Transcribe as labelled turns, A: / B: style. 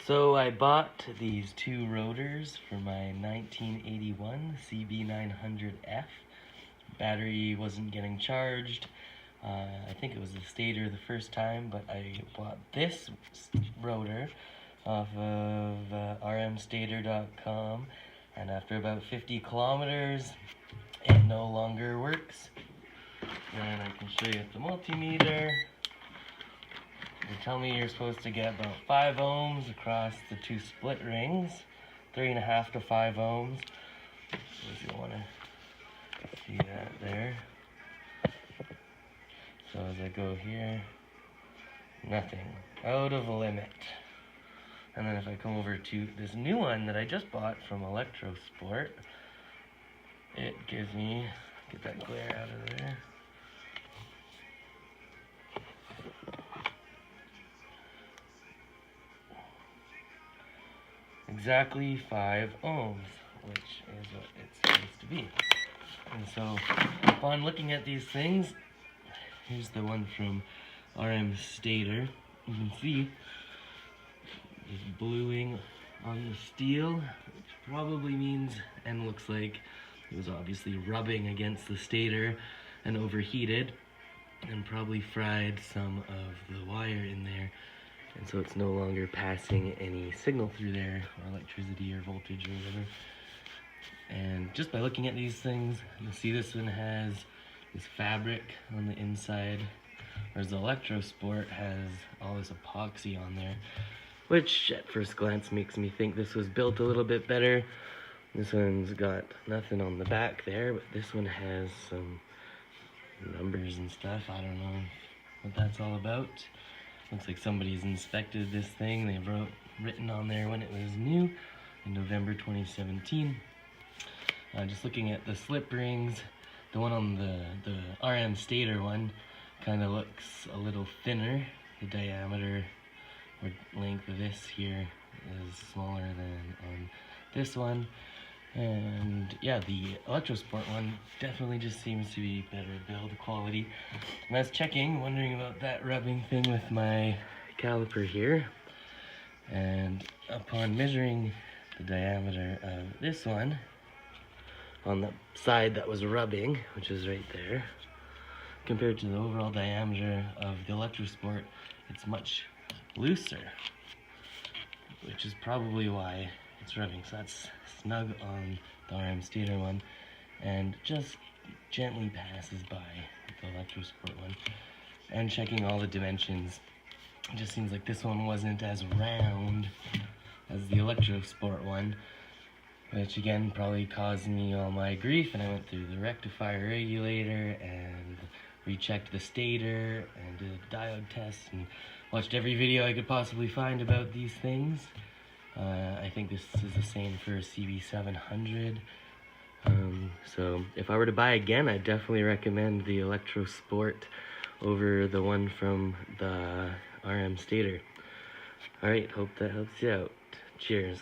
A: So I bought these two rotors for my 1981 CB900F. Battery wasn't getting charged. I think it was the Stator the first time, but I bought this rotor off of RMStator.com, and after about 50 kilometers, it no longer works. And I can show you at the multimeter. They tell me you're supposed to get about 5 ohms across the two split rings, 3.5 to 5 ohms. If you want to see that there. So as I go here, nothing, out of limit. And then if I come over to this new one that I just bought from ElectroSport, it gives me, get that glare out of there. Exactly 5 ohms, which is what it's supposed to be. And so, upon looking at these things, here's the one from RMStator. You can see there's bluing on the steel, which probably means, and looks like it was obviously rubbing against the stator and overheated, and probably fried some of the wire in there. And so it's no longer passing any signal through there, or electricity or voltage or whatever. And just by looking at these things, you'll see this one has this fabric on the inside, whereas the ElectroSport has all this epoxy on there, which at first glance makes me think this was built a little bit better. This one's got nothing on the back there, but this one has some numbers and stuff. I don't know what that's all about. Looks like somebody's inspected this thing. They written on there when it was new in November 2017. Just looking at the slip rings, the one on the RMStator one kind of looks a little thinner. The diameter or length of this here is smaller than on this one. And yeah, the ElectroSport one definitely just seems to be better build quality. And I was checking, wondering about that rubbing thing with my caliper here. And upon measuring the diameter of this one, on the side that was rubbing, which is right there, compared to the overall diameter of the ElectroSport, it's much looser, which is probably why it's rubbing. So that's snug on the RMStator one, and just gently passes by the ElectroSport one. And checking all the dimensions, it just seems like this one wasn't as round as the ElectroSport one, which again probably caused me all my grief. And I went through the rectifier regulator and rechecked the stator and did a diode test and watched every video I could possibly find about these things. I think this is the same for a CB700. So if I were to buy again, I'd definitely recommend the ElectroSport over the one from the RMStator. Alright, hope that helps you out. Cheers.